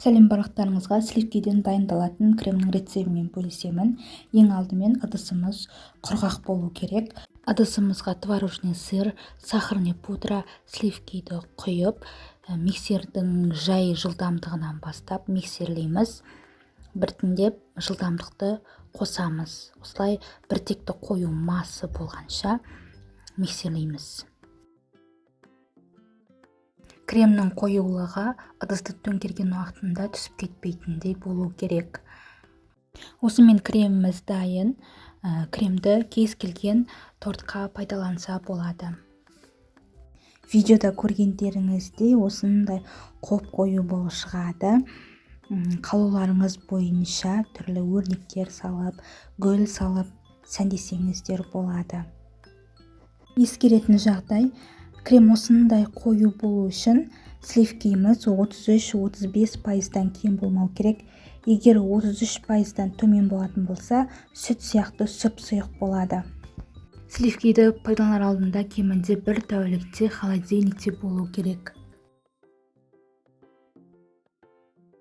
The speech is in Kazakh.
Сәлем барлықтарыңызға, сливкиден дайындалатын кремнің рецебімен бөлісемін. Ең алдымен ыдысымыз құрғақ болу керек. Ыдысымызға творожный сыр, сахарный пудра, сливкиді құйып, миксердің жай жылдамдығынан бастап миксерлейміз. Біртіндеп жылдамдықты қосамыз. Осылай біртекті қою масы болғанша миксерлейміз. Кремнің қоюлығы ыдысты төңкерген уақытында түсіп кетпейтіндей болу керек. Осымен креміміз дайын. Кремді кез келген тортқа пайдаланса болады. Видеода көргендеріңіздей осындай қою болып шығады. Қалауларыңыз бойынша түрлі өрнектер салып, гүл салып сәндесеңіздер болады. Ескеретін жағдай, крем осындай қою болу үшін сливкиміз 33-35%-дан кем болмау керек. Егер 33%-дан төмен болатын болса, сүт сияқты сұп-сұйық болады. Сливкиді пайдаланар алдында кемінде 1 тәулікте холодильникте болу керек.